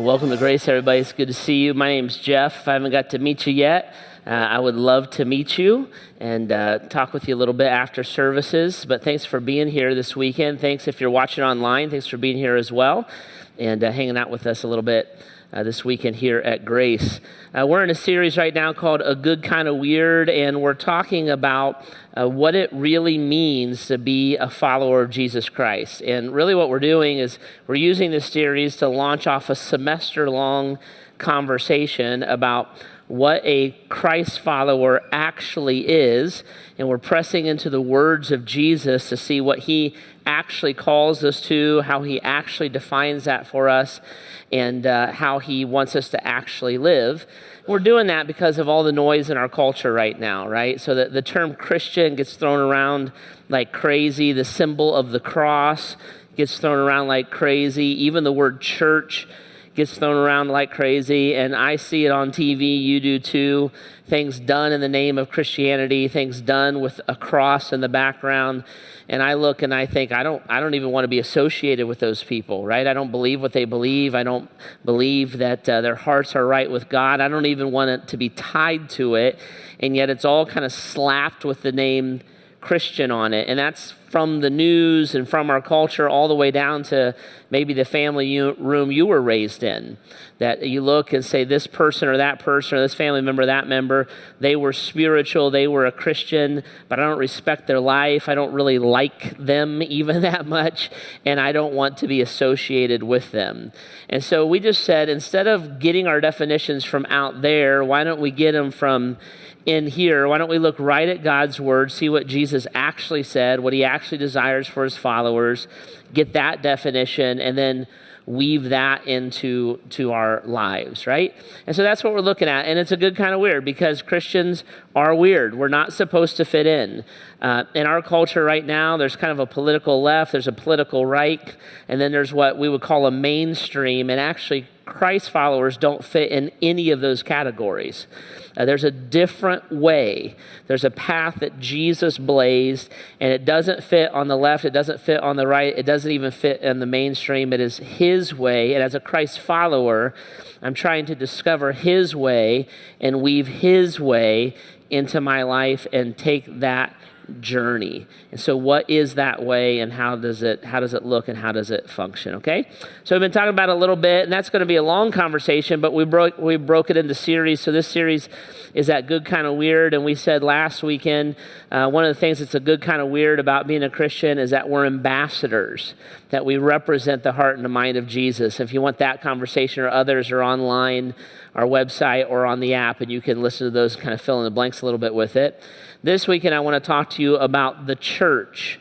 Welcome to Grace, everybody. It's good to see you. My name's Jeff. If I haven't got to meet you yet, I would love to meet you and talk with you a little bit after services. But thanks for being here this weekend. Thanks if you're watching online. Thanks for being here as well and hanging out with us a little bit this weekend here at Grace. We're in a series right now called A Good Kind of Weird, and we're talking about what it really means to be a follower of Jesus Christ. And really what we're doing is we're using this series to launch off a semester-long conversation about what a Christ follower actually is, and we're pressing into the words of Jesus to see what he actually calls us to, how he actually defines that for us, and how he wants us to actually live. We're doing that because of all the noise in our culture right now, right? So the term Christian gets thrown around like crazy. The symbol of the cross gets thrown around like crazy. Even the word church gets thrown around like crazy, and I see it on TV, you do too. Things done in the name of Christianity, things done with a cross in the background, and I look and I think, I don't even want to be associated with those people, right? I don't believe what they believe. I don't believe that their hearts are right with God. I don't even want it to be tied to it, and yet it's all kind of slapped with the name Christian on it, and that's from the news and from our culture all the way down to maybe the family room you were raised in, that you look and say this person or this family member, that member, they were spiritual, they were a Christian, but I don't respect their life, I don't really like them even that much, and I don't want to be associated with them. And so we just said, instead of getting our definitions from out there, why don't we get them from in here? Why don't we look right at God's word, see what Jesus actually said, what he actually desires for his followers, get that definition, and then weave that into our lives, right? And so that's what we're looking at. And it's a good kind of weird because Christians are weird. We're not supposed to fit in. In our culture right now, there's kind of a political left, there's a political right, and then there's what we would call a mainstream. And actually, Christ followers don't fit in any of those categories. There's a different way. There's a path that Jesus blazed, and it doesn't fit on the left. It doesn't fit on the right. It doesn't even fit in the mainstream. It is his way, and as a Christ follower, I'm trying to discover his way and weave his way into my life and take that journey. And so what is that way, and how does it look, and how does it function? Okay, so we've been talking about it a little bit, and that's going to be a long conversation, but we broke it into series. So this series is that good kind of weird, and we said last weekend one of the things that's a good kind of weird about being a Christian is that we're ambassadors, that we represent the heart and the mind of Jesus. If you want that conversation or others, are online, our website, or on the app, and you can listen to those and kind of fill in the blanks a little bit with it. This weekend, I want to talk to you about the church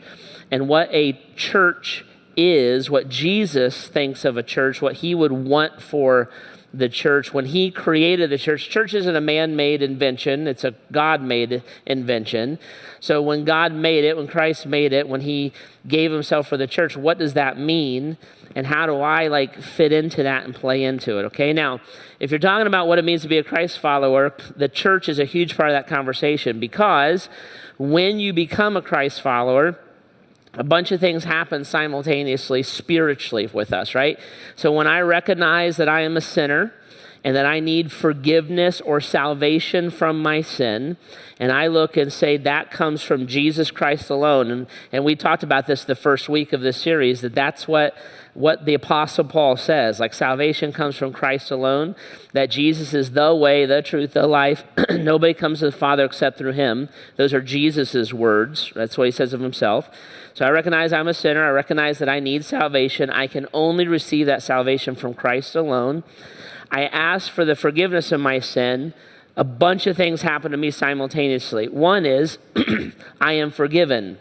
and what a church is, what Jesus thinks of a church, what he would want for the church. When he created the church, church isn't a man-made invention, it's a God-made invention. So when God made it, when Christ made it, when he gave himself for the church, what does that mean? And how do I fit into that and play into it? Okay, now, if you're talking about what it means to be a Christ follower, the church is a huge part of that conversation, because when you become a Christ follower, a bunch of things happen simultaneously spiritually with us, right? So when I recognize that I am a sinner and that I need forgiveness or salvation from my sin, and I look and say that comes from Jesus Christ alone, and we talked about this the first week of this series, that's what the Apostle Paul says, salvation comes from Christ alone, that Jesus is the way, the truth, the life. Nobody comes to the Father except through him. Those are Jesus's words. That's what he says of himself. So I recognize I'm a sinner. I recognize that I need salvation. I can only receive that salvation from Christ alone. I ask for the forgiveness of my sin. A bunch of things happen to me simultaneously. One is I am forgiven.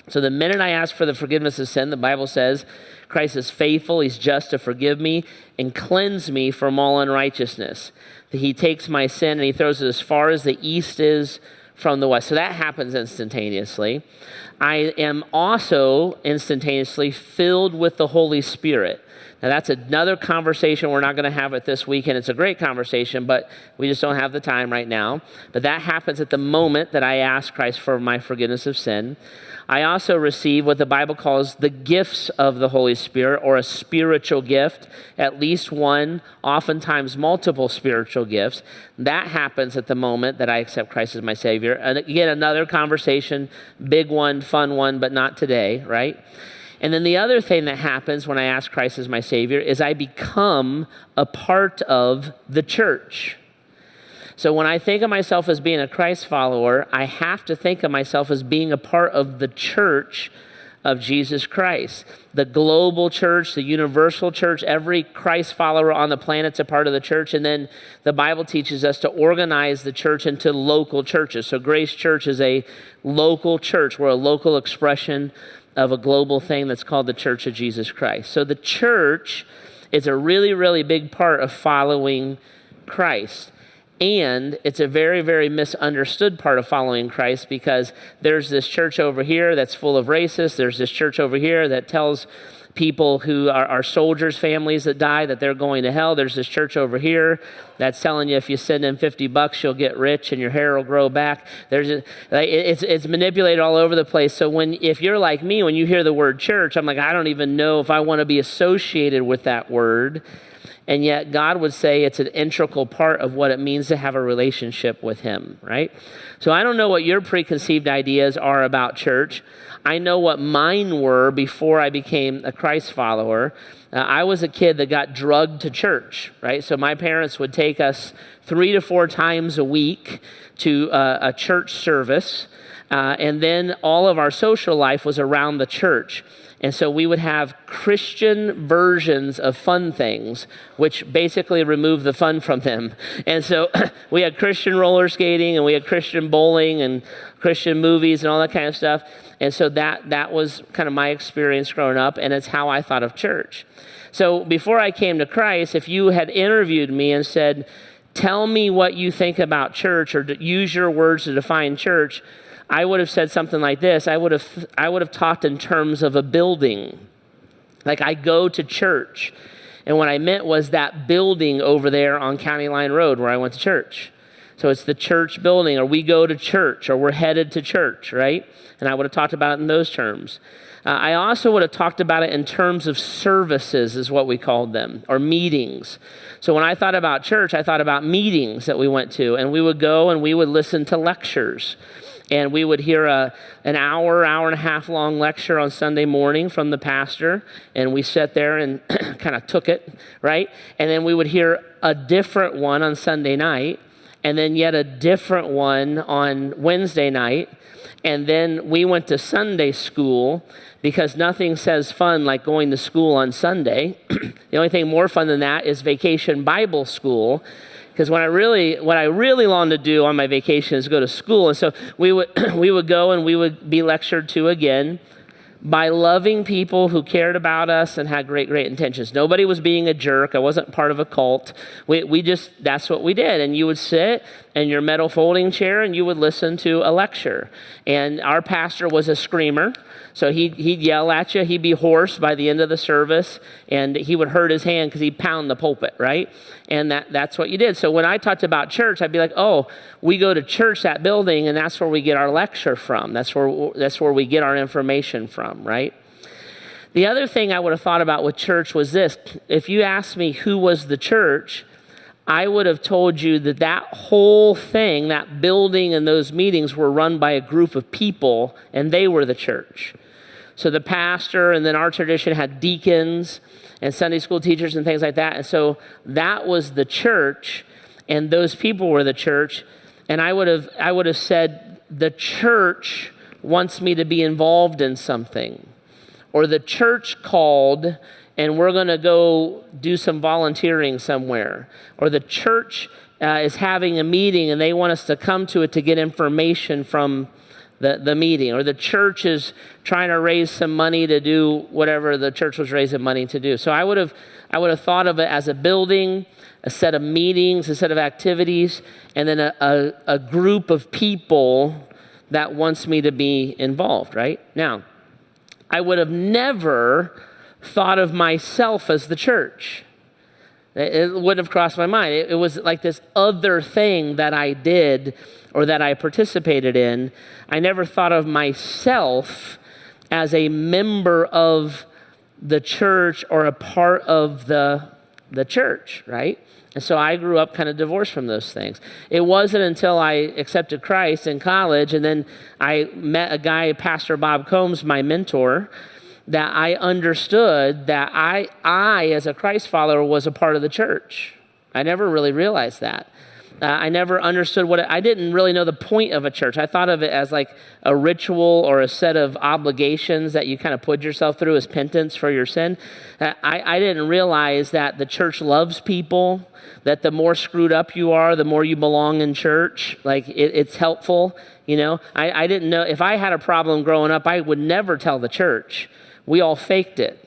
So the minute I ask for the forgiveness of sin, the Bible says Christ is faithful, he's just to forgive me and cleanse me from all unrighteousness. That he takes my sin and he throws it as far as the east is from the west. So that happens instantaneously. I am also instantaneously filled with the Holy Spirit. Now, that's another conversation. We're not going to have it this weekend. It's a great conversation, but we just don't have the time right now. But that happens at the moment that I ask Christ for my forgiveness of sin. I also receive what the Bible calls the gifts of the Holy Spirit, or a spiritual gift, at least one, oftentimes multiple spiritual gifts. That happens at the moment that I accept Christ as my Savior. And again, another conversation, big one, fun one, but not today, right? And then the other thing that happens when I ask Christ as my Savior is I become a part of the church. So when I think of myself as being a Christ follower, I have to think of myself as being a part of the church of Jesus Christ. The global church, the universal church, every Christ follower on the planet's a part of the church. And then the Bible teaches us to organize the church into local churches. So Grace Church is a local church. We're a local expression of a global thing that's called the Church of Jesus Christ. So the church is a really, really big part of following Christ. And it's a very, very misunderstood part of following Christ, because there's this church over here that's full of racists. There's this church over here that tells people who are soldiers' families that die that they're going to hell. There's this church over here that's telling you if you send in $50, you'll get rich and your hair will grow back. It's manipulated all over the place. So if you're like me, when you hear the word church, I'm like, I don't even know if I want to be associated with that word. And yet God would say it's an integral part of what it means to have a relationship with him, right? So I don't know what your preconceived ideas are about church. I know what mine were before I became a Christ follower. I was a kid that got drugged to church, right? So my parents would take us 3 to 4 times a week to a church service. And then all of our social life was around the church. And so we would have Christian versions of fun things, which basically remove the fun from them. And so we had Christian roller skating, and we had Christian bowling and Christian movies and all that kind of stuff. And so that was kind of my experience growing up, and it's how I thought of church. So before I came to Christ, if you had interviewed me and said, tell me what you think about church, or use your words to define church, I would have said something like this. I would have talked in terms of a building. Like, I go to church. And what I meant was that building over there on County Line Road where I went to church. So it's the church building, or we go to church, or we're headed to church, right? And I would have talked about it in those terms. I also would have talked about it in terms of services, is what we called them, or meetings. So when I thought about church, I thought about meetings that we went to, and we would go and we would listen to lectures. And we would hear an hour and a half long lecture on Sunday morning from the pastor. And we sat there and kind of took it, right? And then we would hear a different one on Sunday night. And then yet a different one on Wednesday night. And then we went to Sunday school, because nothing says fun like going to school on Sunday. The only thing more fun than that is vacation Bible school. Because what I really longed to do on my vacation is go to school. And so we would go and we would be lectured to again by loving people who cared about us and had great intentions. Nobody was being a jerk. I wasn't part of a cult. We just, that's what we did. And you would sit in your metal folding chair and you would listen to a lecture. And our pastor was a screamer. So he'd yell at you. He'd be hoarse by the end of the service, and he would hurt his hand because he'd pound the pulpit, right? And that's what you did. So when I talked about church, I'd be like, oh, we go to church, that building, and that's where we get our lecture from. That's where we get our information from, right? The other thing I would have thought about with church was this. If you asked me who was the church, I would have told you that whole thing, that building and those meetings were run by a group of people, and they were the church. So the pastor, and then our tradition had deacons and Sunday school teachers and things like that. And so that was the church, and those people were the church. And I would have said, the church wants me to be involved in something. Or the church called, and we're going to go do some volunteering somewhere. Or the church is having a meeting, and they want us to come to it to get information from the meeting. Or the church is trying to raise some money to do whatever the church was raising money to do. So I would have thought of it as a building, a set of meetings, a set of activities, and then a group of people that wants me to be involved, right? Now, I would have never thought of myself as the church. It wouldn't have crossed my mind. It was like this other thing that I did or that I participated in. I never thought of myself as a member of the church or a part of the church, right? And so I grew up kind of divorced from those things. It wasn't until I accepted Christ in college and then I met a guy, Pastor Bob Combs, my mentor, that I understood that I, as a Christ follower, was a part of the church. I never really realized that. I never understood I didn't really know the point of a church. I thought of it as like a ritual or a set of obligations that you kind of put yourself through as penance for your sin. I didn't realize that the church loves people, that the more screwed up you are, the more you belong in church. Like it's helpful, you know. I didn't know, if I had a problem growing up, I would never tell the church. We all faked it.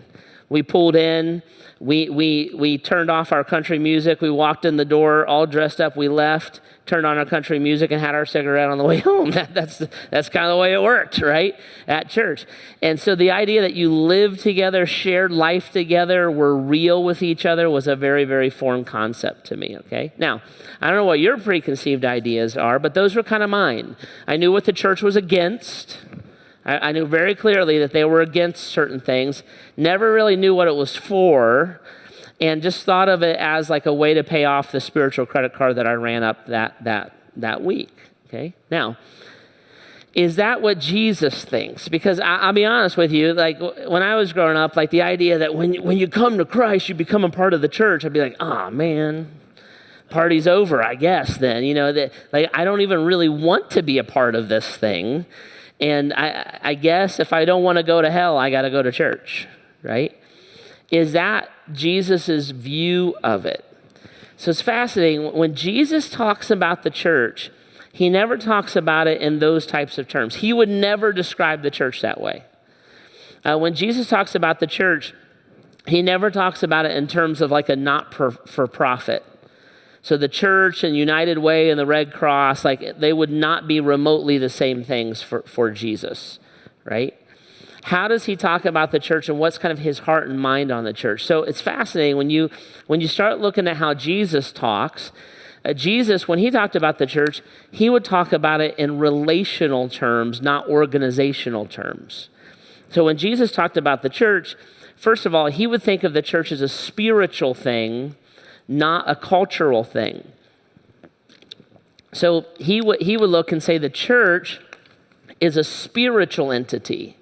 We pulled in, we turned off our country music, we walked in the door all dressed up, we left, turned on our country music and had our cigarette on the way home. That's kind of the way it worked, right, at church. And so the idea that you lived together, shared life together, were real with each other was a very, very foreign concept to me, okay? Now, I don't know what your preconceived ideas are, but those were kind of mine. I knew what the church was against. I knew very clearly that they were against certain things, never really knew what it was for, and just thought of it as like a way to pay off the spiritual credit card that I ran up that week, okay? Now, is that what Jesus thinks? Because I'll be honest with you, like when I was growing up, like the idea that when you come to Christ, you become a part of the church, I'd be like, oh man, party's over, I guess then. You know, that like I don't even really want to be a part of this thing. And I guess if I don't want to go to hell, I got to go to church, right? Is that Jesus's view of it? So it's fascinating. When Jesus talks about the church, he never talks about it in those types of terms. He would never describe the church that way. When Jesus talks about the church, he never talks about it in terms of like a not-for-profit. So the church and United Way and the Red Cross, like they would not be remotely the same things for Jesus, right? How does he talk about the church and what's kind of his heart and mind on the church? So it's fascinating when you start looking at how Jesus talks. Jesus, when he talked about the church, he would talk about it in relational terms, not organizational terms. So when Jesus talked about the church, first of all, he would think of the church as a spiritual thing, not a cultural thing. So he would look and say the church is a spiritual entity.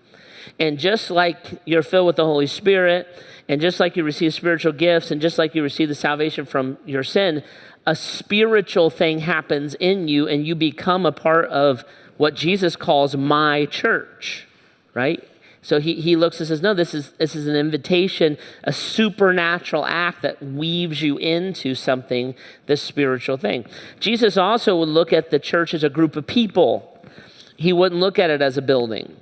And just like you're filled with the Holy Spirit, and just like you receive spiritual gifts, and just like you receive the salvation from your sin, a spiritual thing happens in you, and you become a part of what Jesus calls my church, right? So he looks and says, no, this is an invitation, a supernatural act that weaves you into something, this spiritual thing. Jesus also would look at the church as a group of people. He wouldn't look at it as a building.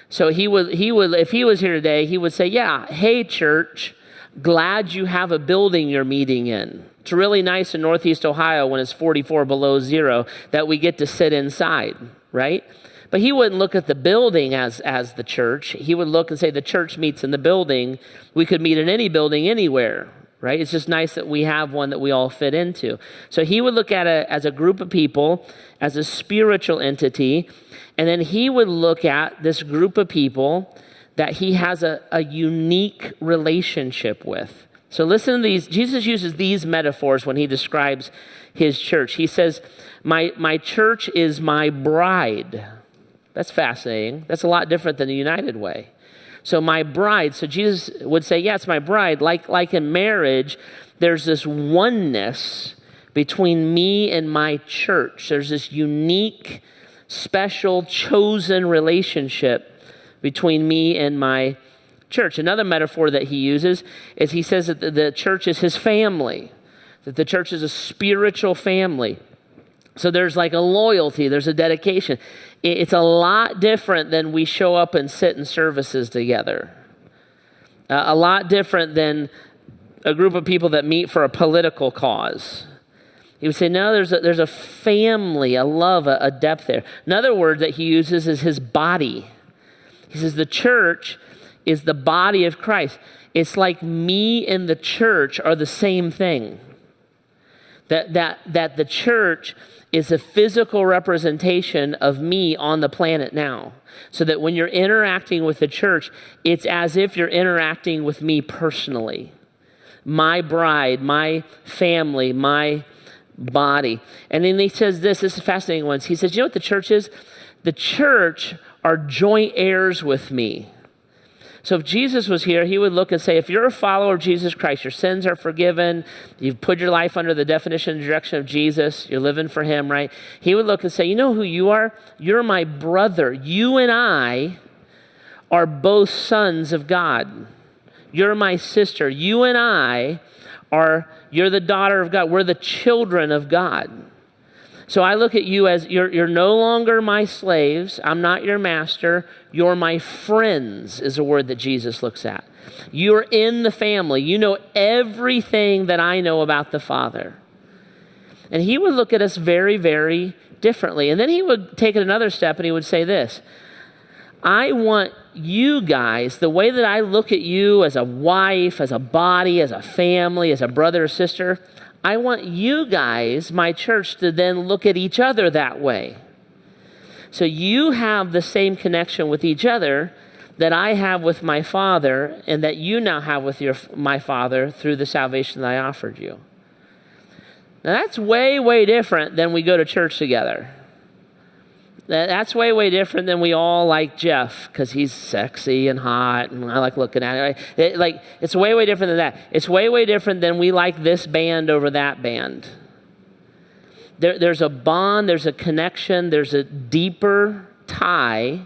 So he would, if he was here today, he would say, yeah, hey church, glad you have a building you're meeting in. It's really nice in Northeast Ohio when it's 44 below zero that we get to sit inside, right? But he wouldn't look at the building as the church. He would look and say the church meets in the building. We could meet in any building anywhere, right? It's just nice that we have one that we all fit into. So he would look at it as a group of people, as a spiritual entity, and then he would look at this group of people that he has a unique relationship with. So listen to these. Jesus uses these metaphors when he describes his church. He says, my church is my bride. That's fascinating. That's a lot different than the United Way. So my bride, so Jesus would say, yeah, it's my bride. Like in marriage, there's this oneness between me and my church. There's this unique, special, chosen relationship between me and my church. Another metaphor that he uses is he says that the church is his family, that the church is a spiritual family. So there's like a loyalty, there's a dedication. It's a lot different than we show up and sit in services together. A lot different than a group of people that meet for a political cause. He would say, no, there's a family, a love, a depth there. Another word that he uses is his body. He says the church is the body of Christ. It's like me and the church are the same thing. That the church is a physical representation of me on the planet now. So that when you're interacting with the church, it's as if you're interacting with me personally. My bride, my family, my body. And then he says this is a fascinating one. He says, you know what the church is? The church are joint heirs with me. So if Jesus was here, he would look and say, if you're a follower of Jesus Christ, your sins are forgiven, you've put your life under the definition and direction of Jesus, you're living for him, right? He would look and say, you know who you are? You're my brother. You and I are both sons of God. You're my sister. You and I you're the daughter of God. We're the children of God. So I look at you as you're no longer my slaves. I'm not your master. You're my friends is a word that Jesus looks at. You're in the family. You know everything that I know about the Father. And he would look at us very, very differently. And then he would take it another step and he would say this, I want you guys, the way that I look at you as a wife, as a body, as a family, as a brother or sister, I want you guys, my church, to then look at each other that way. So you have the same connection with each other that I have with my Father and that you now have with my Father through the salvation that I offered you. Now that's way, way different than we go to church together. That's way, way different than we all like Jeff because he's sexy and hot and I like looking at it. It's way, way different than that. It's way, way different than we like this band over that band. There's a bond, there's a connection, there's a deeper tie.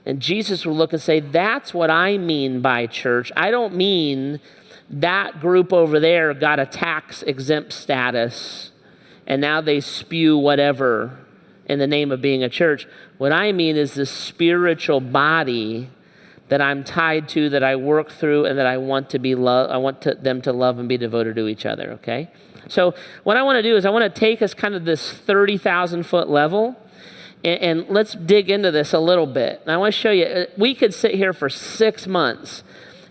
And Jesus will look and say, that's what I mean by church. I don't mean that group over there got a tax exempt status and now they spew whatever in the name of being a church. What I mean is the spiritual body that I'm tied to, that I work through, and that I want to be them to love and be devoted to each other, okay? So what I want to do is I want to take us kind of this 30,000 foot level, and let's dig into this a little bit. And I want to show you, we could sit here for 6 months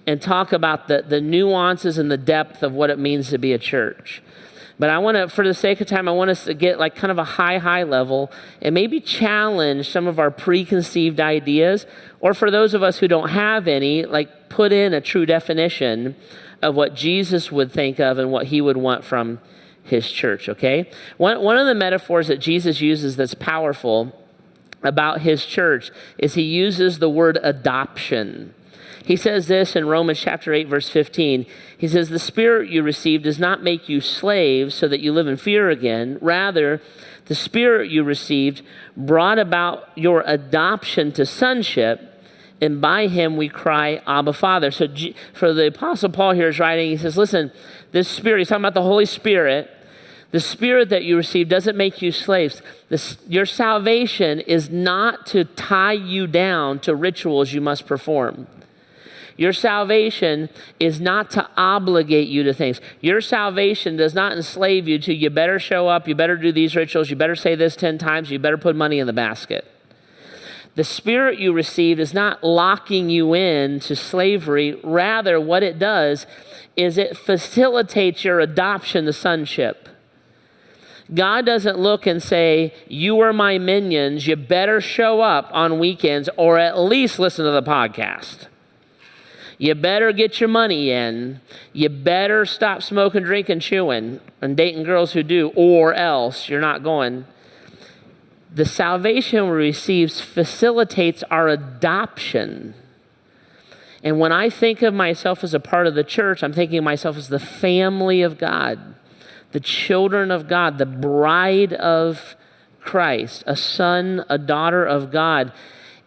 and talk about the nuances and the depth of what it means to be a church. But I want to, for the sake of time, I want us to get like kind of a high level and maybe challenge some of our preconceived ideas, or for those of us who don't have any, like put in a true definition of what Jesus would think of and what he would want from his church, okay? One of the metaphors that Jesus uses that's powerful about his church is he uses the word adoption. He says this in Romans chapter 8, verse 15. He says, the Spirit you received does not make you slaves so that you live in fear again. Rather, the Spirit you received brought about your adoption to sonship, and by him we cry, Abba, Father. So for the Apostle Paul here is writing, he says, listen, this Spirit, he's talking about the Holy Spirit. The Spirit that you received doesn't make you slaves. Your salvation is not to tie you down to rituals you must perform. Your salvation is not to obligate you to things. Your salvation does not enslave you to, you better show up, you better do these rituals, you better say this 10 times, you better put money in the basket. The Spirit you received is not locking you in to slavery. Rather, what it does is it facilitates your adoption to sonship. God doesn't look and say, you are my minions, you better show up on weekends or at least listen to the podcast. You better get your money in. You better stop smoking, drinking, chewing, and dating girls who do, or else you're not going. The salvation we receive facilitates our adoption. And when I think of myself as a part of the church, I'm thinking of myself as the family of God, the children of God, the bride of Christ, a son, a daughter of God.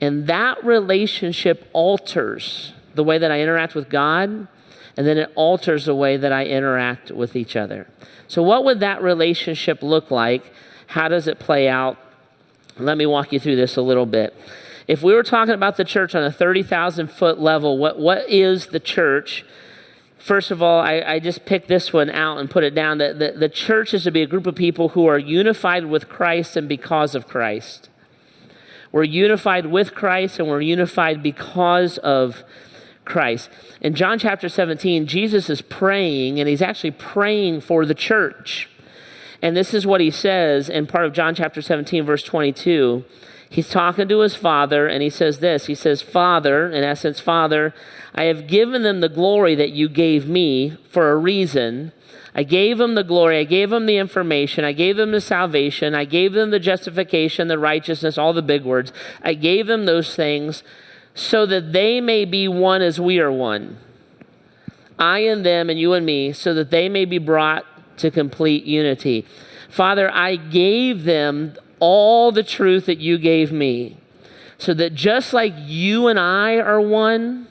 And that relationship alters the way that I interact with God, and then it alters the way that I interact with each other. So what would that relationship look like? How does it play out? Let me walk you through this a little bit. If we were talking about the church on a 30,000 foot level, what is the church? First of all, I just picked this one out and put it down. The church is to be a group of people who are unified with Christ and because of Christ. We're unified with Christ and we're unified because of Christ. In John chapter 17, Jesus is praying, and he's actually praying for the church. And this is what he says in part of John chapter 17, verse 22. He's talking to his Father, and he says this. He says, Father, in essence, Father, I have given them the glory that you gave me for a reason. I gave them the glory. I gave them the information. I gave them the salvation. I gave them the justification, the righteousness, all the big words. I gave them those things so that they may be one as we are one. I and them and you and me, so that they may be brought to complete unity. Father, I gave them all the truth that you gave me, so that just like you and I are one,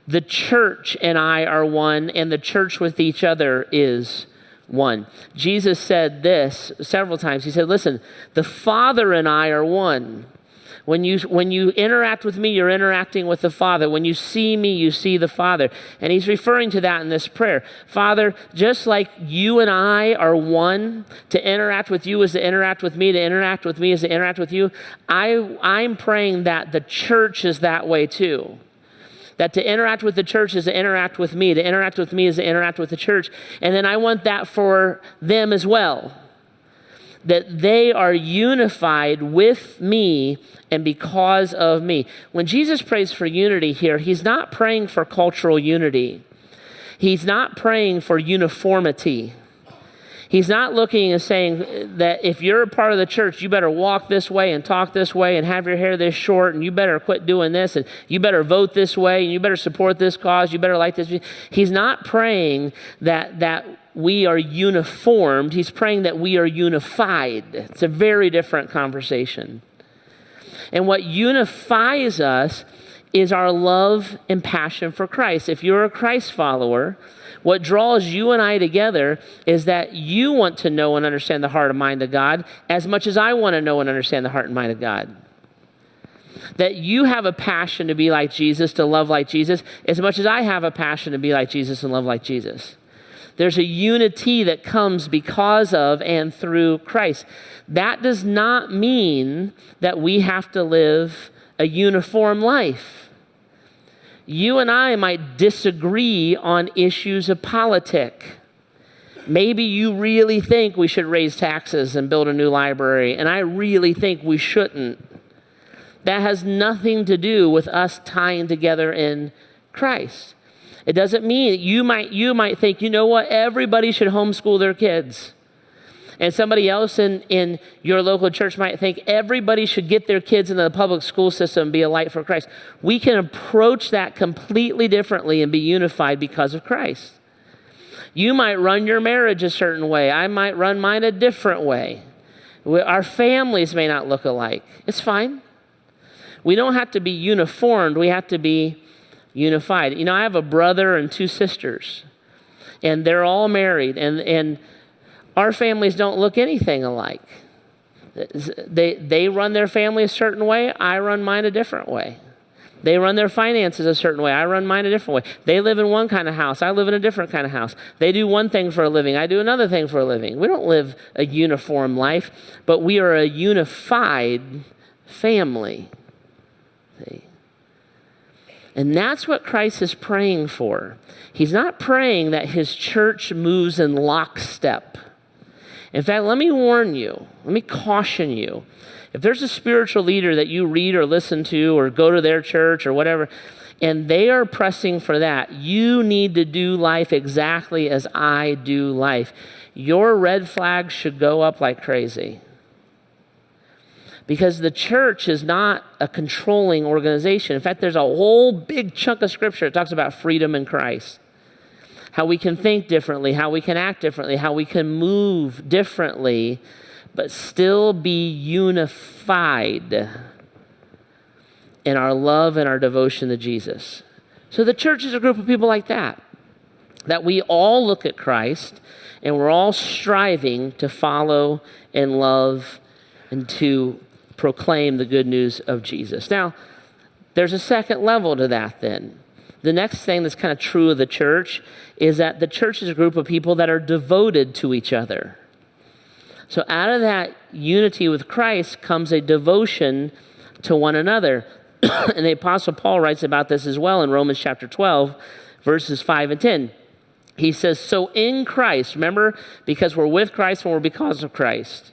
the church and I are one, and the church with each other is one. Jesus said this several times. He said, listen, the Father and I are one. When you interact with me, you're interacting with the Father. When you see me, you see the Father. And he's referring to that in this prayer. Father, just like you and I are one, to interact with you is to interact with me, to interact with me is to interact with you, I'm praying that the church is that way too. That to interact with the church is to interact with me. To interact with me is to interact with the church. And then I want that for them as well. That they are unified with me and because of me. When Jesus prays for unity here, he's not praying for cultural unity. He's not praying for uniformity. He's not looking and saying that if you're a part of the church, you better walk this way and talk this way and have your hair this short and you better quit doing this and you better vote this way and you better support this cause, you better like this. He's not praying that we are uniformed. He's praying that we are unified. It's a very different conversation. And what unifies us is our love and passion for Christ. If you're a Christ follower, what draws you and I together is that you want to know and understand the heart and mind of God as much as I want to know and understand the heart and mind of God. That you have a passion to be like Jesus, to love like Jesus, as much as I have a passion to be like Jesus and love like Jesus. There's a unity that comes because of and through Christ. That does not mean that we have to live a uniform life. You and I might disagree on issues of politics. Maybe you really think we should raise taxes and build a new library, and I really think we shouldn't. That has nothing to do with us tying together in Christ. It doesn't mean you might think, you know what, everybody should homeschool their kids. And somebody else in your local church might think everybody should get their kids into the public school system and be a light for Christ. We can approach that completely differently and be unified because of Christ. You might run your marriage a certain way. I might run mine a different way. Our families may not look alike. It's fine. We don't have to be uniformed. We have to be unified. You know, I have a brother and two sisters, and they're all married, and our families don't look anything alike. They run their family a certain way. I run mine a different way. They run their finances a certain way. I run mine a different way. They live in one kind of house. I live in a different kind of house. They do one thing for a living. I do another thing for a living. We don't live a uniform life, but we are a unified family. See? And that's what Christ is praying for. He's not praying that his church moves in lockstep. In fact, let me warn you, let me caution you. If there's a spiritual leader that you read or listen to or go to their church or whatever, and they are pressing for that, you need to do life exactly as I do life. Your red flags should go up like crazy. Because the church is not a controlling organization. In fact, there's a whole big chunk of scripture that talks about freedom in Christ. How we can think differently, how we can act differently, how we can move differently, but still be unified in our love and our devotion to Jesus. So the church is a group of people like that we all look at Christ and we're all striving to follow and love and to proclaim the good news of Jesus. Now, there's a second level to that then. The next thing that's kind of true of the church is that the church is a group of people that are devoted to each other. So out of that unity with Christ comes a devotion to one another. And the Apostle Paul writes about this as well in Romans chapter 12, verses 5 and 10. He says, so in Christ, remember, because we're with Christ and we're because of Christ.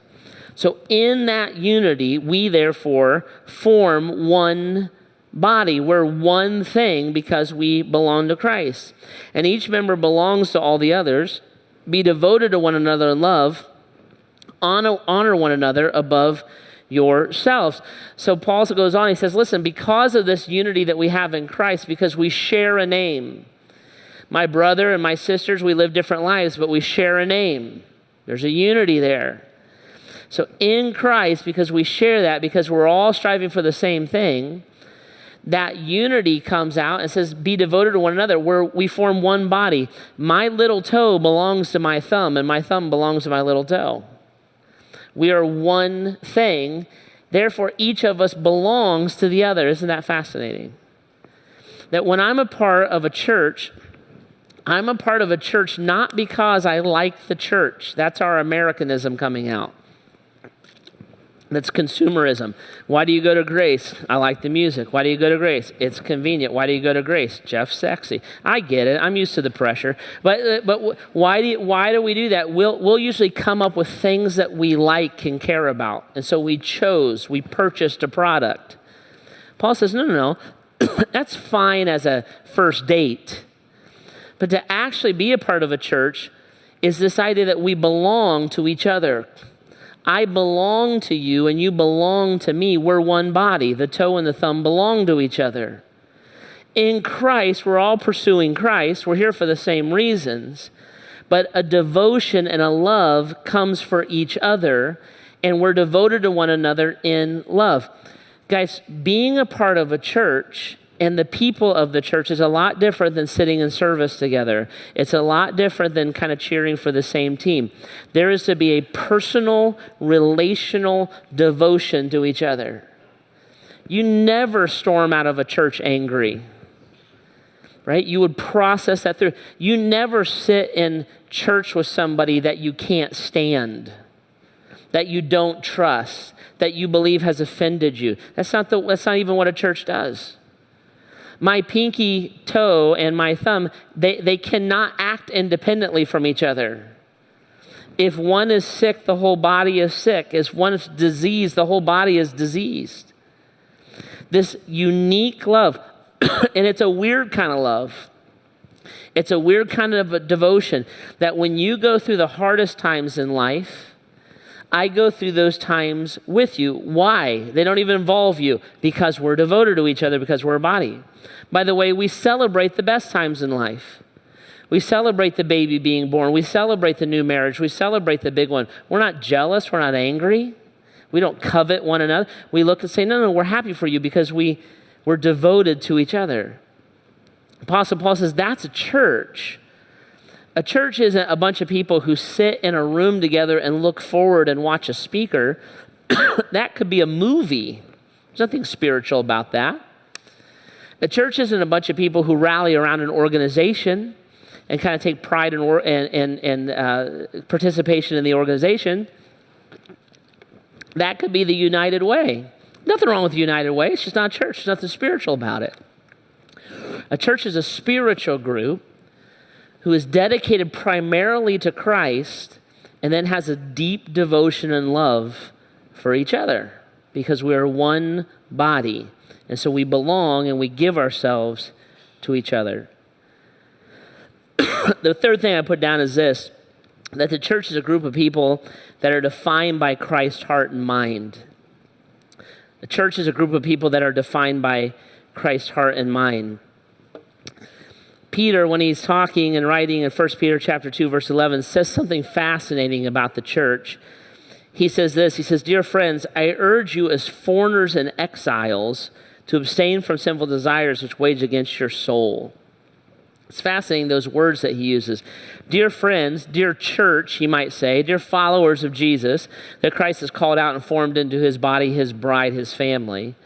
So in that unity, we therefore form one body. We're one thing because we belong to Christ. And each member belongs to all the others. Be devoted to one another in love. Honor one another above yourselves. So Paul goes on, he says, listen, because of this unity that we have in Christ, because we share a name. My brother and my sisters, we live different lives, but we share a name. There's a unity there. So in Christ, because we share that, because we're all striving for the same thing, that unity comes out and says, be devoted to one another, where we form one body. My little toe belongs to my thumb, and my thumb belongs to my little toe. We are one thing. Therefore, each of us belongs to the other. Isn't that fascinating? That when I'm a part of a church, I'm a part of a church not because I like the church. That's our Americanism coming out. That's consumerism. Why do you go to Grace? I like the music. Why do you go to Grace? It's convenient. Why do you go to Grace? Jeff's sexy. I get it. I'm used to the pressure. But why do we do that? We'll usually come up with things that we like and care about. And so we purchased a product. Paul says, no. That's fine as a first date. But to actually be a part of a church is this idea that we belong to each other. I belong to you and you belong to me. We're one body. The toe and the thumb belong to each other. In Christ, we're all pursuing Christ. We're here for the same reasons. But a devotion and a love comes for each other, and we're devoted to one another in love. Guys, being a part of a church and the people of the church is a lot different than sitting in service together. It's a lot different than kind of cheering for the same team. There is to be a personal, relational devotion to each other. You never storm out of a church angry, right? You would process that through. You never sit in church with somebody that you can't stand, that you don't trust, that you believe has offended you. That's not even what a church does. My pinky toe and my thumb, they cannot act independently from each other. If one is sick, the whole body is sick. If one is diseased, the whole body is diseased. This unique love, and it's a weird kind of love. It's a weird kind of a devotion that when you go through the hardest times in life, I go through those times with you. Why? They don't even involve you. Because we're devoted to each other, because we're a body. By the way, we celebrate the best times in life. We celebrate the baby being born. We celebrate the new marriage. We celebrate the big one. We're not jealous. We're not angry. We don't covet one another. We look and say, no, we're happy for you because we're devoted to each other. Apostle Paul says that's a church. A church isn't a bunch of people who sit in a room together and look forward and watch a speaker. That could be a movie. There's nothing spiritual about that. A church isn't a bunch of people who rally around an organization and kind of take pride in participation in the organization. That could be the United Way. Nothing wrong with the United Way. It's just not a church. There's nothing spiritual about it. A church is a spiritual group who is dedicated primarily to Christ and then has a deep devotion and love for each other because we are one body. And so we belong and we give ourselves to each other. The third thing I put down is this, that the church is a group of people that are defined by Christ's heart and mind. The church is a group of people that are defined by Christ's heart and mind. Peter, when he's talking and writing in 1 Peter chapter 2, verse 11, says something fascinating about the church. He says this, he says, "Dear friends, I urge you as foreigners and exiles to abstain from sinful desires which wage against your soul." It's fascinating, those words that he uses. Dear friends, dear church, he might say, dear followers of Jesus, that Christ has called out and formed into his body, his bride, his family.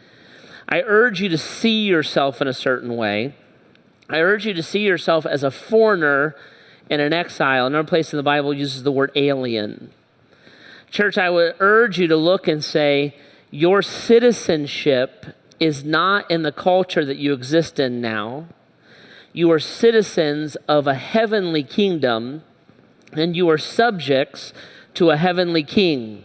I urge you to see yourself in a certain way. I urge you to see yourself as a foreigner and an exile. Another place in the Bible uses the word alien. Church, I would urge you to look and say, your citizenship is not in the culture that you exist in now. You are citizens of a heavenly kingdom, and you are subjects to a heavenly king.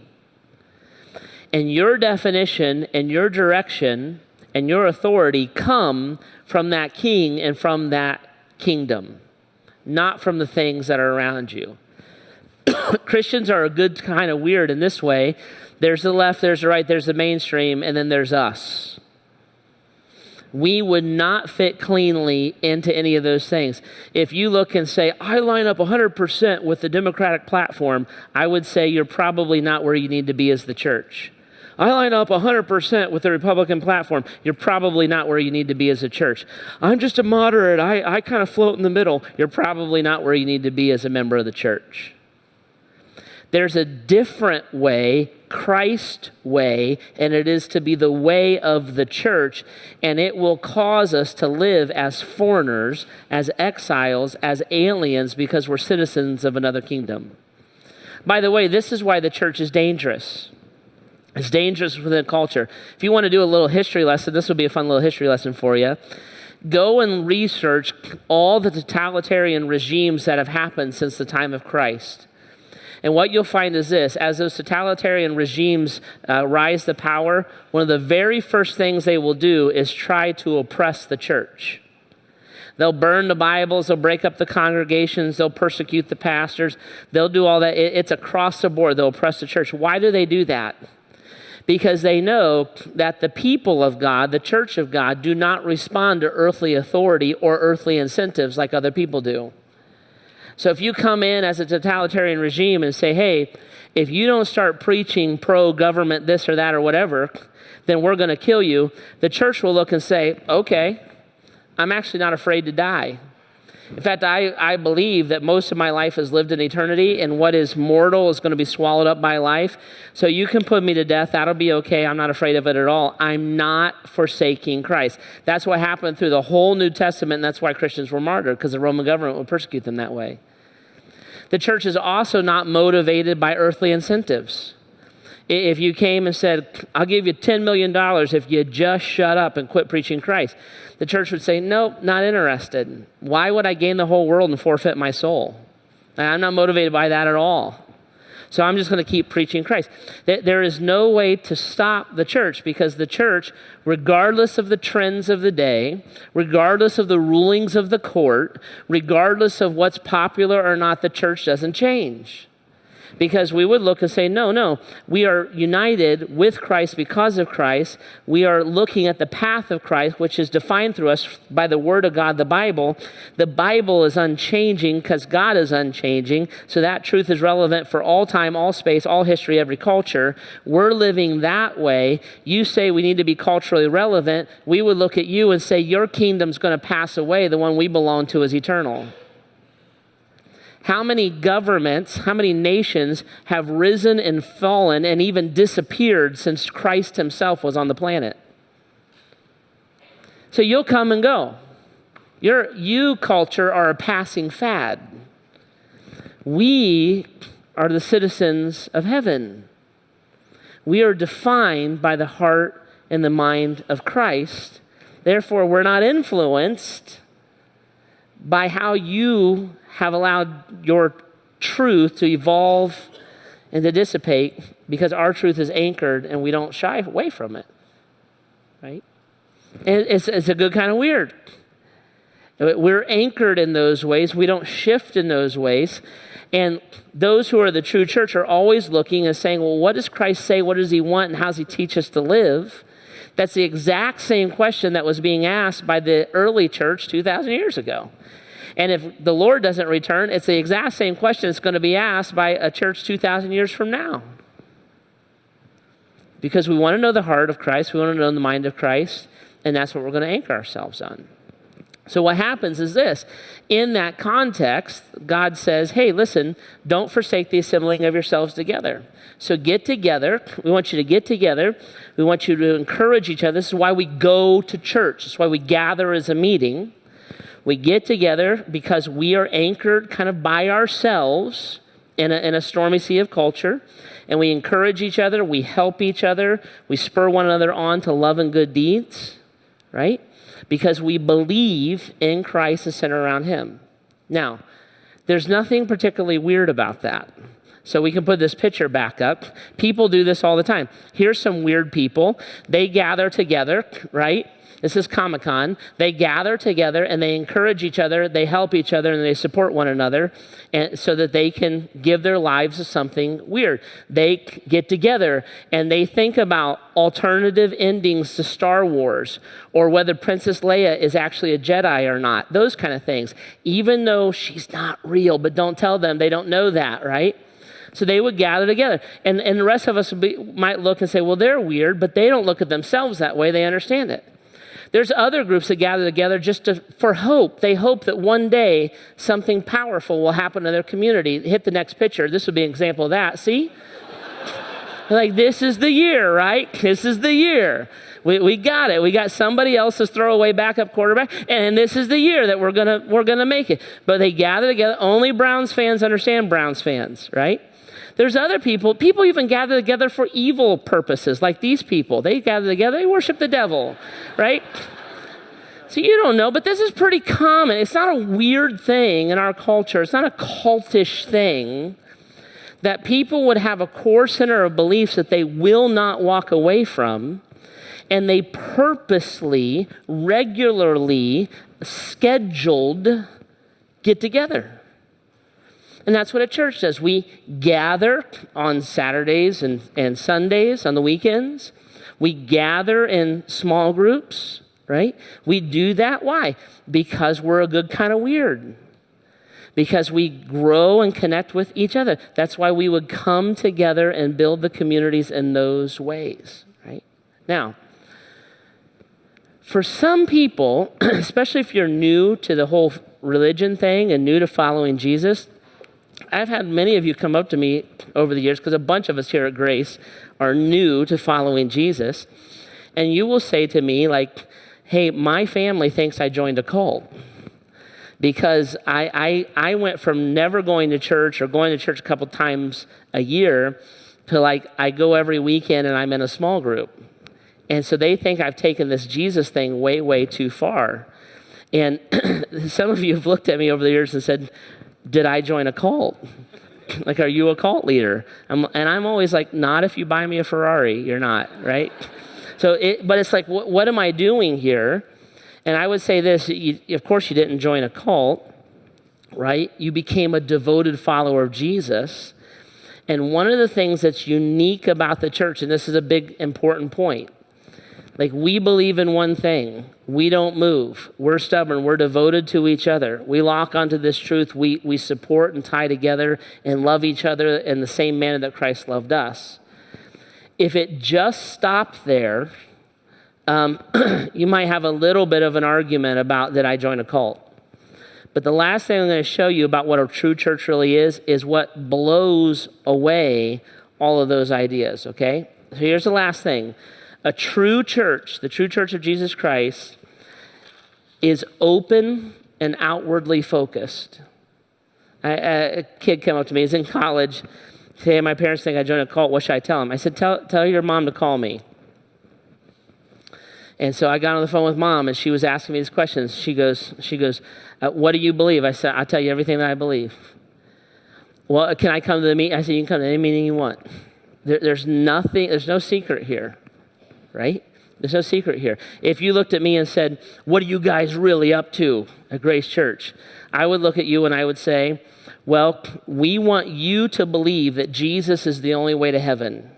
And your definition and your direction and your authority come from that king and from that kingdom, not from the things that are around you. Christians are a good kind of weird in this way. There's the left, there's the right, there's the mainstream, and then there's us. We would not fit cleanly into any of those things. If you look and say, I line up 100% with the Democratic platform, I would say you're probably not where you need to be as the church. I line up 100% with the Republican platform. You're probably not where you need to be as a church. I'm just a moderate. I kind of float in the middle. You're probably not where you need to be as a member of the church. There's a different way, Christ way, and it is to be the way of the church, and it will cause us to live as foreigners, as exiles, as aliens, because we're citizens of another kingdom. By the way, this is why the church is dangerous. It's dangerous within culture. If you want to do a little history lesson, this will be a fun little history lesson for you. Go and research all the totalitarian regimes that have happened since the time of Christ. And what you'll find is this: as those totalitarian regimes rise to power, one of the very first things they will do is try to oppress the church. They'll burn the Bibles, they'll break up the congregations, they'll persecute the pastors, they'll do all that. It's across the board. They'll oppress the church. Why do they do that? Because they know that the people of God, the church of God, do not respond to earthly authority or earthly incentives like other people do. So if you come in as a totalitarian regime and say, hey, if you don't start preaching pro-government this or that or whatever, then we're going to kill you, the church will look and say, okay, I'm actually not afraid to die. In fact, I believe that most of my life is lived in eternity, and what is mortal is going to be swallowed up by life. So you can put me to death. That'll be okay. I'm not afraid of it at all. I'm not forsaking Christ. That's what happened through the whole New Testament, and that's why Christians were martyred, because the Roman government would persecute them that way. The church is also not motivated by earthly incentives. If you came and said, I'll give you $10 million if you just shut up and quit preaching Christ, the church would say, nope, not interested. Why would I gain the whole world and forfeit my soul? I'm not motivated by that at all. So I'm just going to keep preaching Christ. There is no way to stop the church, because the church, regardless of the trends of the day, regardless of the rulings of the court, regardless of what's popular or not, the church doesn't change. Because we would look and say, no, we are united with Christ because of Christ. We are looking at the path of Christ, which is defined through us by the Word of God, the Bible. The Bible is unchanging because God is unchanging. So that truth is relevant for all time, all space, all history, every culture. We're living that way. You say we need to be culturally relevant. We would look at you and say, your kingdom's going to pass away. The one we belong to is eternal. How many governments, how many nations have risen and fallen and even disappeared since Christ himself was on the planet? So you'll come and go. You culture are a passing fad. We are the citizens of heaven. We are defined by the heart and the mind of Christ. Therefore, we're not influenced by how you have allowed your truth to evolve and to dissipate, because our truth is anchored and we don't shy away from it, right? And it's a good kind of weird. We're anchored in those ways. We don't shift in those ways. And those who are the true church are always looking and saying, well, what does Christ say? What does he want? And how does he teach us to live? That's the exact same question that was being asked by the early church 2,000 years ago. And if the Lord doesn't return, it's the exact same question that's going to be asked by a church 2,000 years from now. Because we want to know the heart of Christ, we want to know the mind of Christ, and that's what we're going to anchor ourselves on. So what happens is this: in that context, God says, hey, listen, don't forsake the assembling of yourselves together. So get together. We want you to get together. We want you to encourage each other. This is why we go to church. This is why we gather as a meeting. We get together because we are anchored kind of by ourselves in a stormy sea of culture, and we encourage each other, we help each other, we spur one another on to love and good deeds, right? Because we believe in Christ and center around him. Now, there's nothing particularly weird about that. So we can put this picture back up. People do this all the time. Here's some weird people. They gather together, right? This is Comic-Con. They gather together and they encourage each other, they help each other, and they support one another and so that they can give their lives to something weird. They get together and they think about alternative endings to Star Wars, or whether Princess Leia is actually a Jedi or not, those kind of things. Even though she's not real, but don't tell them, they don't know that, right? So they would gather together. And the rest of us might look and say, well, they're weird, but they don't look at themselves that way. They understand it. There's other groups that gather together just for hope. They hope that one day something powerful will happen to their community. Hit the next picture. This would be an example of that. See? Like, this is the year, right? This is the year. We got it. We got somebody else's throwaway backup quarterback, and this is the year that we're gonna make it. But they gather together. Only Browns fans understand Browns fans, right? There's other people even gather together for evil purposes, like these people. They gather together, they worship the devil, right? So you don't know, but this is pretty common. It's not a weird thing in our culture. It's not a cultish thing that people would have a core center of beliefs that they will not walk away from, and they purposely, regularly, scheduled get together. And that's what a church does. We gather on Saturdays and Sundays, on the weekends. We gather in small groups, right? We do that. Why? Because we're a good kind of weird. Because we grow and connect with each other. That's why we would come together and build the communities in those ways, right? Now, for some people, especially if you're new to the whole religion thing and new to following Jesus, I've had many of you come up to me over the years, because a bunch of us here at Grace are new to following Jesus, and you will say to me, like, hey, my family thinks I joined a cult, because I went from never going to church or going to church a couple times a year to, like, I go every weekend and I'm in a small group. And so they think I've taken this Jesus thing way, way too far. And some of you have looked at me over the years and said, did I join a cult? Like, are you a cult leader? And I'm always like, not if you buy me a Ferrari, you're not, right? But it's like, what am I doing here? And I would say this, of course you didn't join a cult, right? You became a devoted follower of Jesus. And one of the things that's unique about the church, and this is a big important point, like, we believe in one thing. We don't move. We're stubborn. We're devoted to each other. We lock onto this truth. We support and tie together and love each other in the same manner that Christ loved us. If it just stopped there, you might have a little bit of an argument about, did I join a cult? But the last thing I'm going to show you about what a true church really is what blows away all of those ideas, okay? So here's the last thing. A true church, the true church of Jesus Christ, is open and outwardly focused. A kid came up to me, he's in college, said, hey, my parents think I joined a cult, what should I tell them? I said, tell your mom to call me. And so I got on the phone with mom, and she was asking me these questions. She goes, what do you believe? I said, I'll tell you everything that I believe. Well, can I come to the meeting? I said, you can come to any meeting you want. There's no secret here. Right? There's no secret here. If you looked at me and said, what are you guys really up to at Grace Church? I would look at you and I would say, well, we want you to believe that Jesus is the only way to heaven.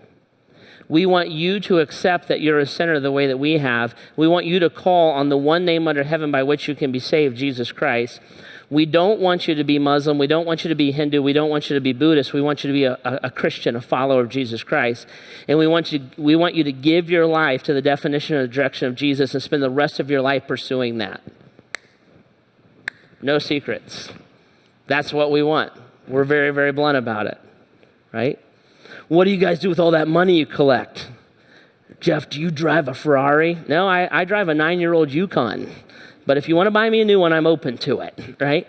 We want you to accept that you're a sinner the way that we have. We want you to call on the one name under heaven by which you can be saved, Jesus Christ. We don't want you to be Muslim. We don't want you to be Hindu. We don't want you to be Buddhist. We want you to be a Christian, a follower of Jesus Christ. And we want you to give your life to the definition or the direction of Jesus and spend the rest of your life pursuing that. No secrets. That's what we want. We're very, very blunt about it, right? What do you guys do with all that money you collect? Jeff, do you drive a Ferrari? No, I drive a 9-year-old Yukon. But if you want to buy me a new one, I'm open to it, right?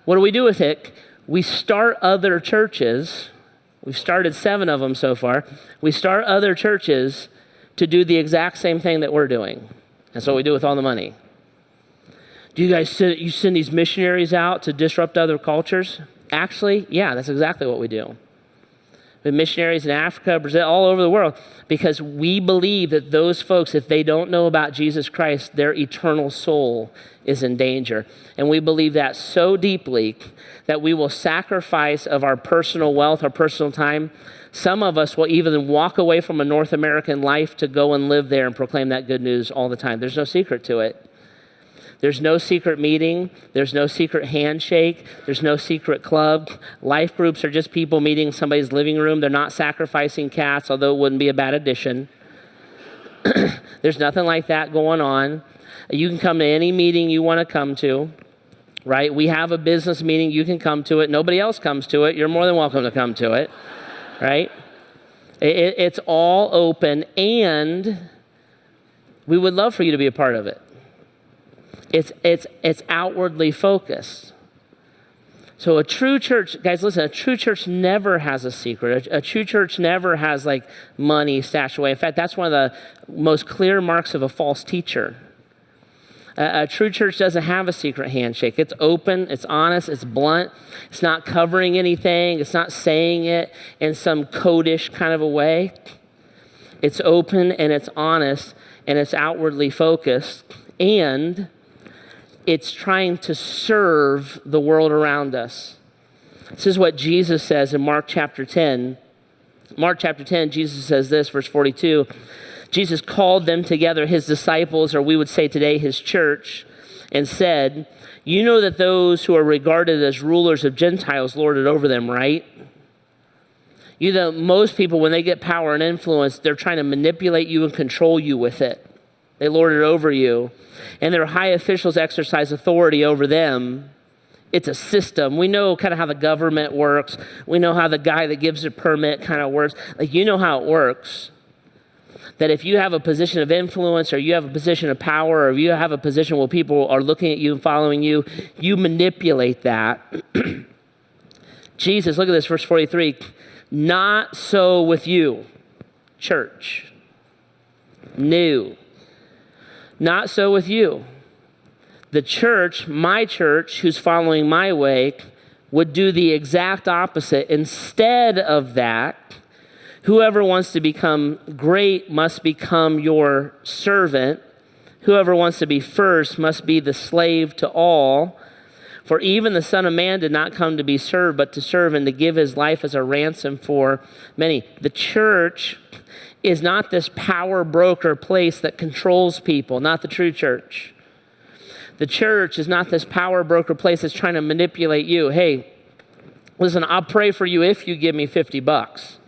What do we do with it? we start other churches. We've started 7 of them so far. We start other churches to do the exact same thing that we're doing. That's what we do with all the money. Do you guys send these missionaries out to disrupt other cultures? Actually, yeah, that's exactly what we do. We have missionaries in Africa, Brazil, all over the world, because we believe that those folks, if they don't know about Jesus Christ, their eternal soul is in danger. And we believe that so deeply that we will sacrifice of our personal wealth, our personal time. Some of us will even walk away from a North American life to go and live there and proclaim that good news all the time. There's no secret to it. There's no secret meeting. There's no secret handshake. There's no secret club. Life groups are just people meeting in somebody's living room. They're not sacrificing cats, although it wouldn't be a bad addition. There's nothing like that going on. You can come to any meeting you want to come to, right? We have a business meeting. You can come to it. Nobody else comes to it. You're more than welcome to come to it, right? It's all open, and we would love for you to be a part of it. It's outwardly focused. So a true church, guys, listen, a true church never has a secret. A true church never has like money stashed away. In fact, that's one of the most clear marks of a false teacher. A true church doesn't have a secret handshake. It's open, it's honest, it's blunt. It's not covering anything. It's not saying it in some codish kind of a way. It's open and it's honest and it's outwardly focused, and it's trying to serve the world around us. This is what Jesus says in Mark chapter 10. Mark chapter 10, Jesus says this, verse 42. Jesus called them together, his disciples, or we would say today his church, and said, "You know that those who are regarded as rulers of Gentiles lord it over them, right? You know, most people, when they get power and influence, they're trying to manipulate you and control you with it. They lord it over you. And their high officials exercise authority over them. It's a system. We know kind of how the government works. We know how the guy that gives a permit kind of works. Like, you know how it works. That if you have a position of influence, or you have a position of power, or you have a position where people are looking at you and following you, you manipulate that. Jesus, look at this, verse 43. Not so with you, church. New. Not so with you. The church, my church, who's following my way, would do the exact opposite. Instead of that, whoever wants to become great must become your servant. Whoever wants to be first must be the slave to all. For even the Son of Man did not come to be served, but to serve and to give his life as a ransom for many. The church is not this power broker place that controls people, not the true church. The church is not this power broker place that's trying to manipulate you. Hey, listen, I'll pray for you if you give me $50.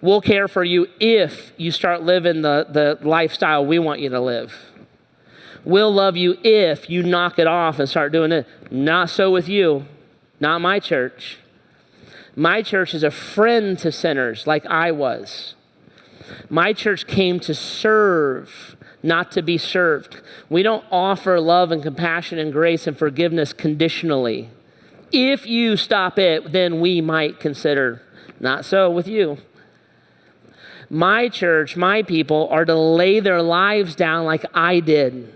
We'll care for you if you start living the lifestyle we want you to live. We'll love you if you knock it off and start doing it. Not so with you. Not my church. My church is a friend to sinners like I was. My church came to serve, not to be served. We don't offer love and compassion and grace and forgiveness conditionally. If you stop it, then we might consider. Not so with you. My church, my people, are to lay their lives down like I did.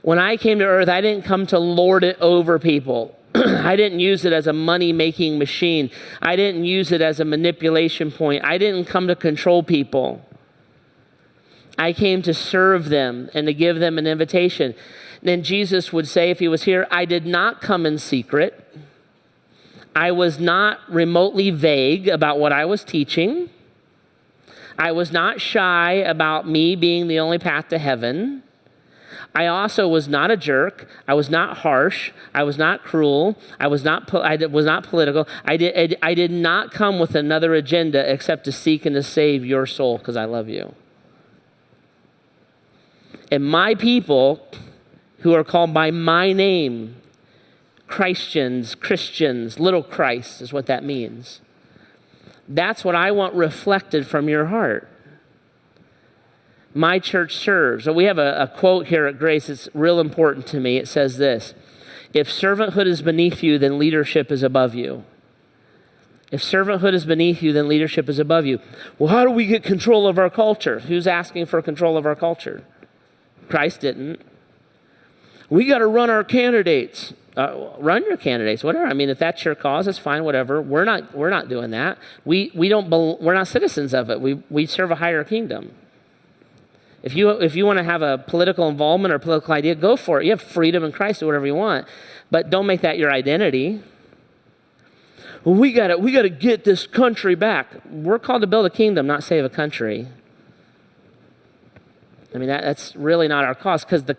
When I came to earth, I didn't come to lord it over people. I didn't use it as a money-making machine. I didn't use it as a manipulation point. I didn't come to control people. I came to serve them and to give them an invitation. Then Jesus would say, if he was here, I did not come in secret. I was not remotely vague about what I was teaching. I was not shy about me being the only path to heaven. I also was not a jerk. I was not harsh. I was not cruel. I was not political. I did not come with another agenda except to seek and to save your soul because I love you. And my people who are called by my name, Christians, little Christ is what that means. That's what I want reflected from your heart. My church serves. So we have a quote here at Grace. It's real important to me. It says this: If servanthood is beneath you, then leadership is above you. If servanthood is beneath you, then leadership is above you. Well, how do we get control of our culture? Who's asking for control of our culture? Christ didn't. We got to run our candidates. Run your candidates, whatever. I mean, if that's your cause, that's fine, whatever. We're not doing that. We're not citizens of it. We serve a higher kingdom. If you want to have a political involvement or political idea, go for it. You have freedom in Christ, do whatever you want. But don't make that your identity. Well, we got to get this country back. We're called to build a kingdom, not save a country. I mean, that's really not our cause, because the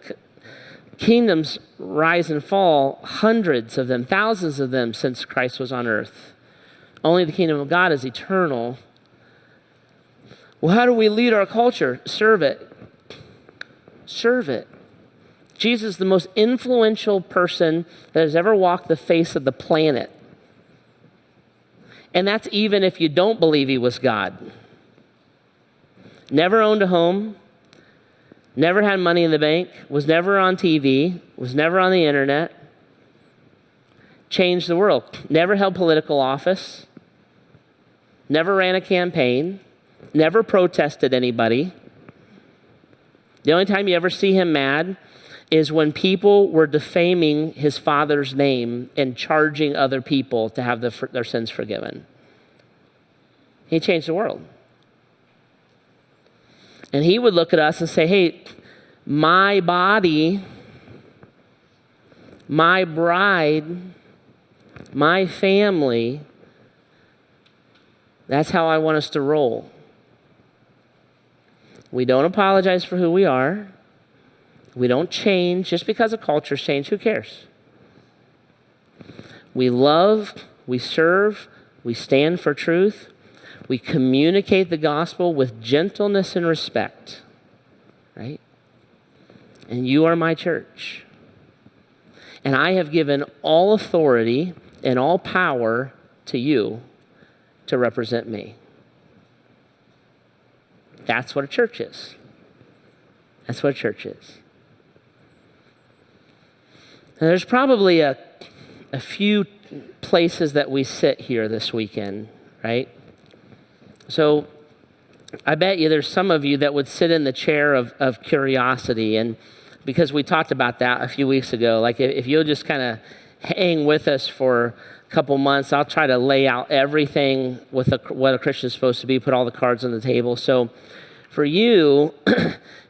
kingdoms rise and fall, hundreds of them, thousands of them since Christ was on earth. Only the kingdom of God is eternal. Well, how do we lead our culture? Serve it. Serve it. Jesus is the most influential person that has ever walked the face of the planet. And that's even if you don't believe he was God. Never owned a home. Never had money in the bank. Was never on TV. Was never on the internet. Changed the world. Never held political office. Never ran a campaign. Never protested anybody. The only time you ever see him mad is when people were defaming his Father's name and charging other people to have their sins forgiven. He changed the world. And he would look at us and say, hey, my body, my bride, my family, that's how I want us to roll. We don't apologize for who we are. We don't change. Just because a culture's changed, who cares? We love, we serve, we stand for truth. We communicate the gospel with gentleness and respect, right? And you are my church. And I have given all authority and all power to you to represent me. That's what a church is. That's what a church is. Now, there's probably a few places that we sit here this weekend, right? So I bet you there's some of you that would sit in the chair of curiosity, and because we talked about that a few weeks ago, like if you'll just kind of hang with us for a couple months, I'll try to lay out everything with what a Christian is supposed to be, put all the cards on the table. So for you,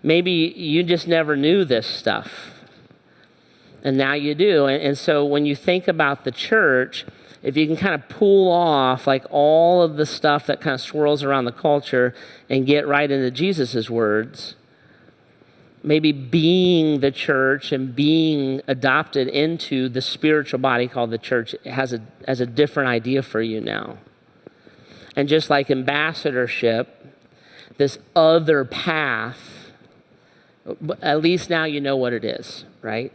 maybe you just never knew this stuff, and now you do. And so when you think about the church, if you can kind of pull off like all of the stuff that kind of swirls around the culture and get right into Jesus's words, maybe being the church and being adopted into the spiritual body called the church has a different idea for you now. And just like ambassadorship, this other path, at least now you know what it is, right?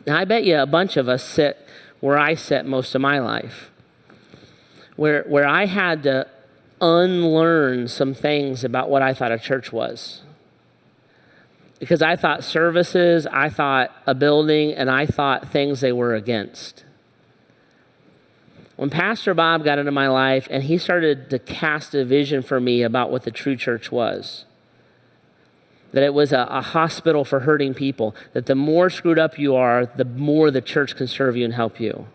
Now I bet you a bunch of us sit where I sat most of my life, where I had to unlearn some things about what I thought a church was. Because I thought services, I thought a building, and I thought things they were against. When Pastor Bob got into my life and he started to cast a vision for me about what the true church was, that it was a hospital for hurting people, that the more screwed up you are, the more the church can serve you and help you.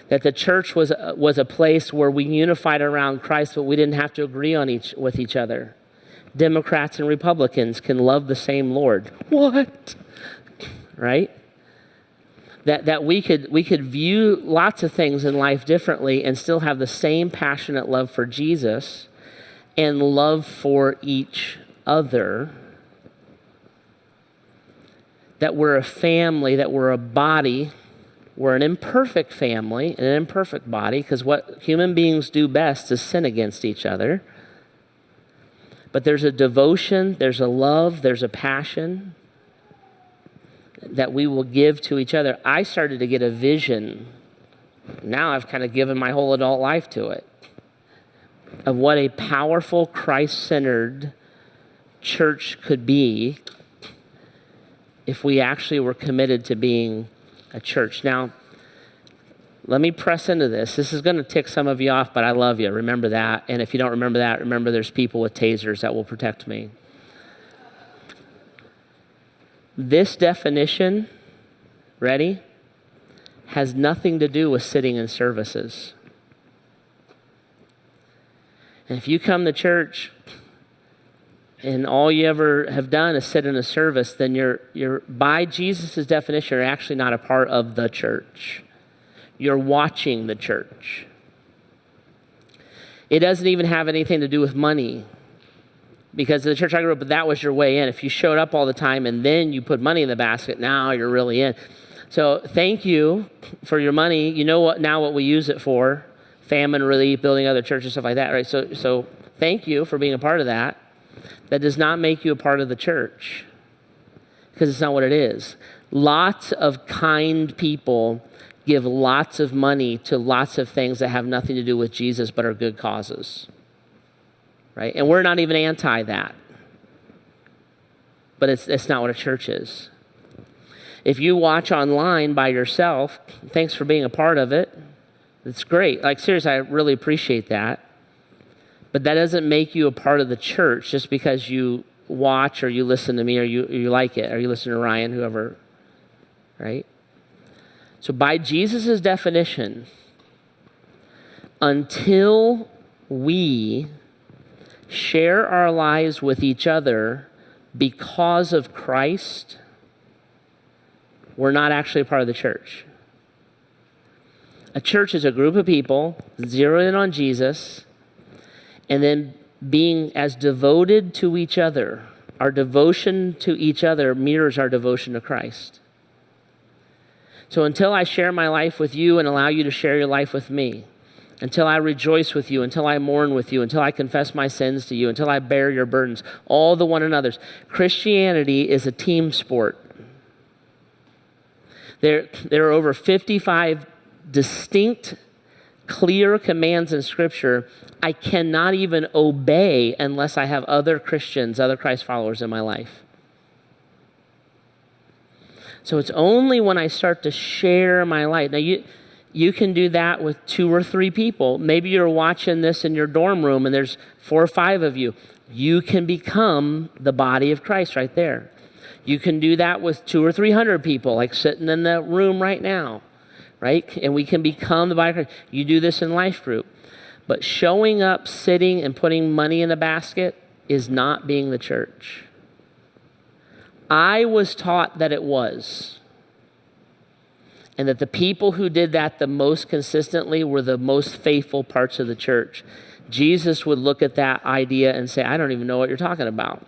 That the church was a place where we unified around Christ, but we didn't have to agree with each other. Democrats and Republicans can love the same Lord. What? Right? That we could view lots of things in life differently and still have the same passionate love for Jesus and love for each other. That we're a family, that we're a body. We're an imperfect family and an imperfect body, because what human beings do best is sin against each other. But there's a devotion, there's a love, there's a passion that we will give to each other. I started to get a vision. Now I've kind of given my whole adult life to it, of what a powerful, Christ-centered church could be if we actually were committed to being a church. Now, let me press into this. This is going to tick some of you off, but I love you. Remember that. And if you don't remember that, remember there's people with tasers that will protect me. This definition, ready, has nothing to do with sitting in services. And if you come to church and all you ever have done is sit in a service, then you're by Jesus' definition, you're actually not a part of the church. You're watching the church. It doesn't even have anything to do with money. Because the church I grew up with, that was your way in. If you showed up all the time and then you put money in the basket, now you're really in. So thank you for your money. You know what now what we use it for? Famine relief, building other churches, stuff like that, right? So thank you for being a part of that. That does not make you a part of the church. Because it's not what it is. Lots of kind people give lots of money to lots of things that have nothing to do with Jesus but are good causes. Right? And we're not even anti that. But it's not what a church is. If you watch online by yourself, thanks for being a part of it. It's great. Like, seriously, I really appreciate that. But that doesn't make you a part of the church just because you watch or you listen to me or you like it or you listen to Ryan, whoever, right? So by Jesus' definition, until we share our lives with each other because of Christ, we're not actually a part of the church. A church is a group of people zeroing in on Jesus and then being as devoted to each other. Our devotion to each other mirrors our devotion to Christ. So until I share my life with you and allow you to share your life with me, until I rejoice with you, until I mourn with you, until I confess my sins to you, until I bear your burdens, all the one another's. Christianity is a team sport. There are over 55 distinct, clear commands in Scripture I cannot even obey unless I have other Christians, other Christ followers in my life. So it's only when I start to share my life. Now, you can do that with 2 or 3 people. Maybe you're watching this in your dorm room and there's 4 or 5 of you. You can become the body of Christ right there. You can do that with 200 or 300 people, like sitting in the room right now, right? And we can become the body of Christ. You do this in life group. But showing up, sitting, and putting money in a basket is not being the church. I was taught that it was. And that the people who did that the most consistently were the most faithful parts of the church. Jesus would look at that idea and say, I don't even know what you're talking about.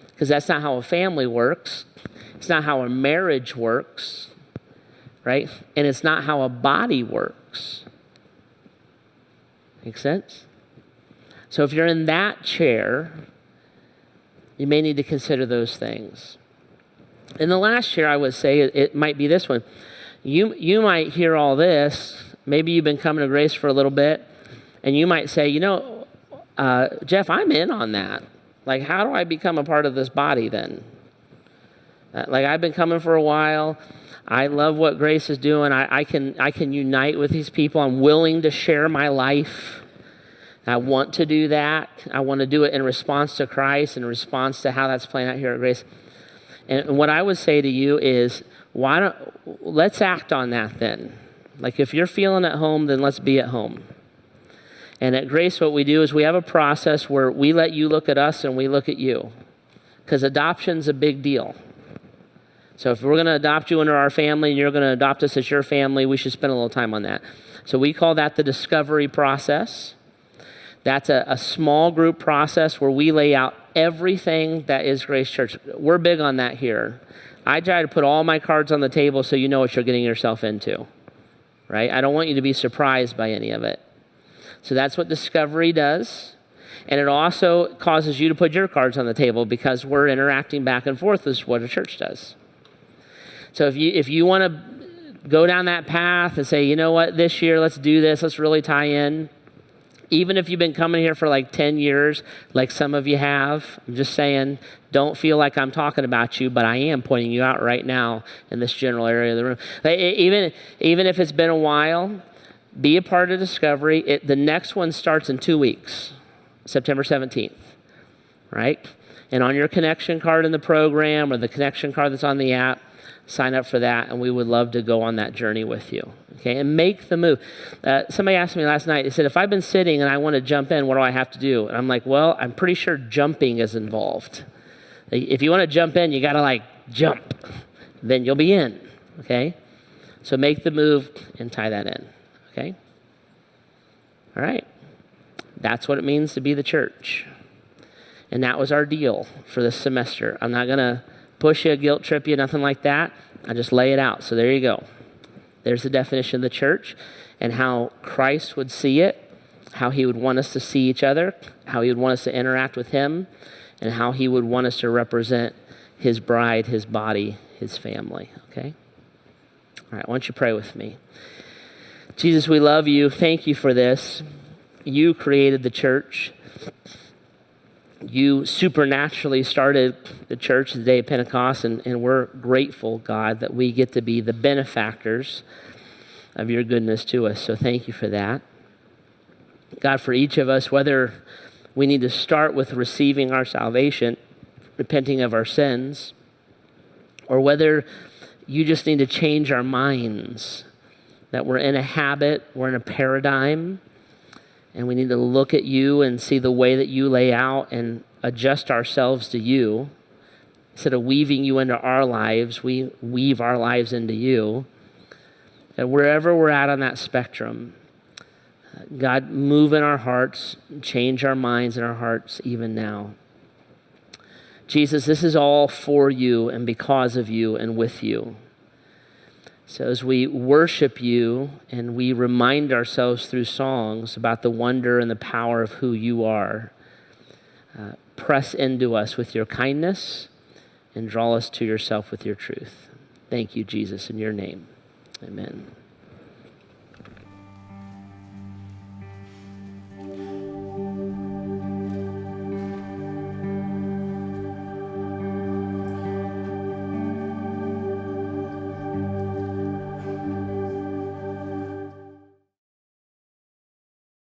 Because that's not how a family works. It's not how a marriage works, right? And it's not how a body works. Make sense? So if you're in that chair, you may need to consider those things. And the last chair, I would say, it might be this one. You might hear all this. Maybe you've been coming to Grace for a little bit, and you might say, Jeff, I'm in on that. Like, how do I become a part of this body then? Like, I've been coming for a while. I love what Grace is doing. I can unite with these people. I'm willing to share my life. I want to do that. I want to do it in response to Christ, in response to how that's playing out here at Grace. And what I would say to you is, let's act on that then. Like, if you're feeling at home, then let's be at home. And at Grace, what we do is we have a process where we let you look at us and we look at you. Because adoption's a big deal. So if we're going to adopt you into our family and you're going to adopt us as your family, we should spend a little time on that. So we call that the discovery process. That's a small group process where we lay out everything that is Grace Church. We're big on that here. I try to put all my cards on the table so you know what you're getting yourself into, right? I don't want you to be surprised by any of it. So that's what discovery does. And it also causes you to put your cards on the table because we're interacting back and forth is what a church does. So if you want to go down that path and say, you know what, this year, let's do this, let's really tie in, Even if you've been coming here for like 10 years, like some of you have, I'm just saying, don't feel like I'm talking about you, but I am pointing you out right now in this general area of the room. Even if it's been a while, be a part of Discovery. The next one starts in 2 weeks, September 17th, right? And on your connection card in the program or the connection card that's on the app, sign up for that, and we would love to go on that journey with you, okay? And make the move. Somebody asked me last night, they said, if I've been sitting and I want to jump in, what do I have to do? And I'm like, well, I'm pretty sure jumping is involved. If you want to jump in, you got to jump. Then you'll be in, okay? So make the move and tie that in, okay? All right. That's what it means to be the church. And that was our deal for this semester. I'm not going to push you, guilt trip you, nothing like that. I just lay it out. So there you go. There's the definition of the church and how Christ would see it, how he would want us to see each other, how he would want us to interact with him, and how he would want us to represent his bride, his body, his family, okay? All right, why don't you pray with me? Jesus, we love you. Thank you for this. You created the church. You supernaturally started the church the day of Pentecost, and we're grateful, God, that we get to be the benefactors of your goodness to us. So thank you for that. God, for each of us, whether we need to start with receiving our salvation, repenting of our sins, or whether you just need to change our minds, that we're in a habit, we're in a paradigm, and we need to look at you and see the way that you lay out and adjust ourselves to you. Instead of weaving you into our lives, we weave our lives into you. And wherever we're at on that spectrum, God, move in our hearts, change our minds and our hearts even now. Jesus, this is all for you and because of you and with you. So as we worship you and we remind ourselves through songs about the wonder and the power of who you are, press into us with your kindness and draw us to yourself with your truth. Thank you, Jesus, in your name. Amen.